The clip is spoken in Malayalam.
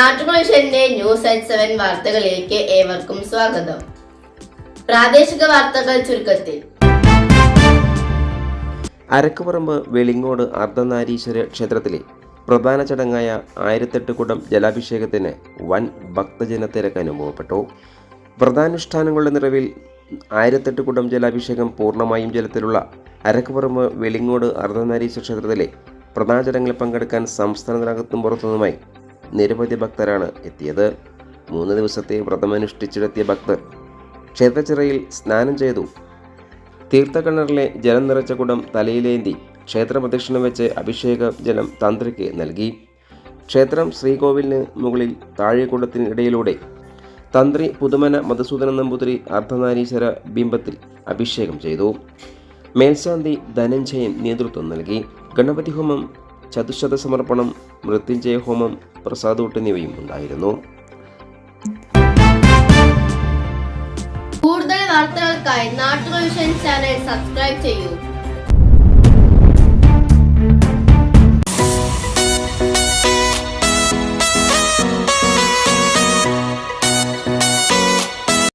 നാട്ടുവിഷന്റെ ന്യൂസ് അറ്റ് 7 വാർത്തകളിലേക്ക് ഏവർക്കും സ്വാഗതം. പ്രാദേശിക വാർത്തകൾ ചുരുക്കത്തിൽ. അരക്കുപറമ്പ് വെളിങ്ങോട് അർദ്ധനാരീശ്വര ക്ഷേത്രത്തിലെ പ്രധാന ചടങ്ങായ 1008 കുടം ജലാഭിഷേകത്തിന് വൻ ഭക്തജനത്തിരക്ക് അനുഭവപ്പെട്ടു. വ്രതാനുഷ്ഠാനങ്ങളുടെ നിറവിൽ 1008 കുടം ജലാഭിഷേകം പൂർണ്ണമായും ജലത്തിലുള്ള അരക്കുപറമ്പ് വെളിങ്ങോട് അർദ്ധനാരീശ്വര ക്ഷേത്രത്തിലെ പ്രധാന ചടങ്ങിൽ പങ്കെടുക്കാൻ സംസ്ഥാനത്തിനകത്തും പുറത്തുനിന്നുമായി നിരവധി ഭക്തരാണ് എത്തിയത്. 3 ദിവസത്തെ വ്രതമനുഷ്ഠിച്ചെത്തിയ ഭക്തർ ക്ഷേത്രച്ചിറയിൽ സ്നാനം ചെയ്തു. തീർത്ഥക്കിണറിലെ ജലം നിറച്ച കുടം തലയിലേന്തി ക്ഷേത്ര പ്രദക്ഷിണം വെച്ച് അഭിഷേക ജലം തന്ത്രിക്ക് നൽകി. ക്ഷേത്രം ശ്രീകോവിലിന് മുകളിൽ താഴെക്കുടത്തിനിടയിലൂടെ തന്ത്രി പുതുമന മധുസൂദനൻ നമ്പൂതിരി അർദ്ധനാരീശ്വര ബിംബത്തിൽ അഭിഷേകം ചെയ്തു. മേൽശാന്തി ധനഞ്ജയൻ നേതൃത്വം നൽകി. ഗണപതി ഹോമം, ചതുശത സമർപ്പണം, മൃത്യുഞ്ജയ ഹോമം, പ്രസാദൂട്ട് എന്നിവയും ഉണ്ടായിരുന്നു. കൂടുതൽ വാർത്തകൾക്കായി നാട്ടുവിഷൻ ചാനൽ സബ്സ്ക്രൈബ് ചെയ്യൂ.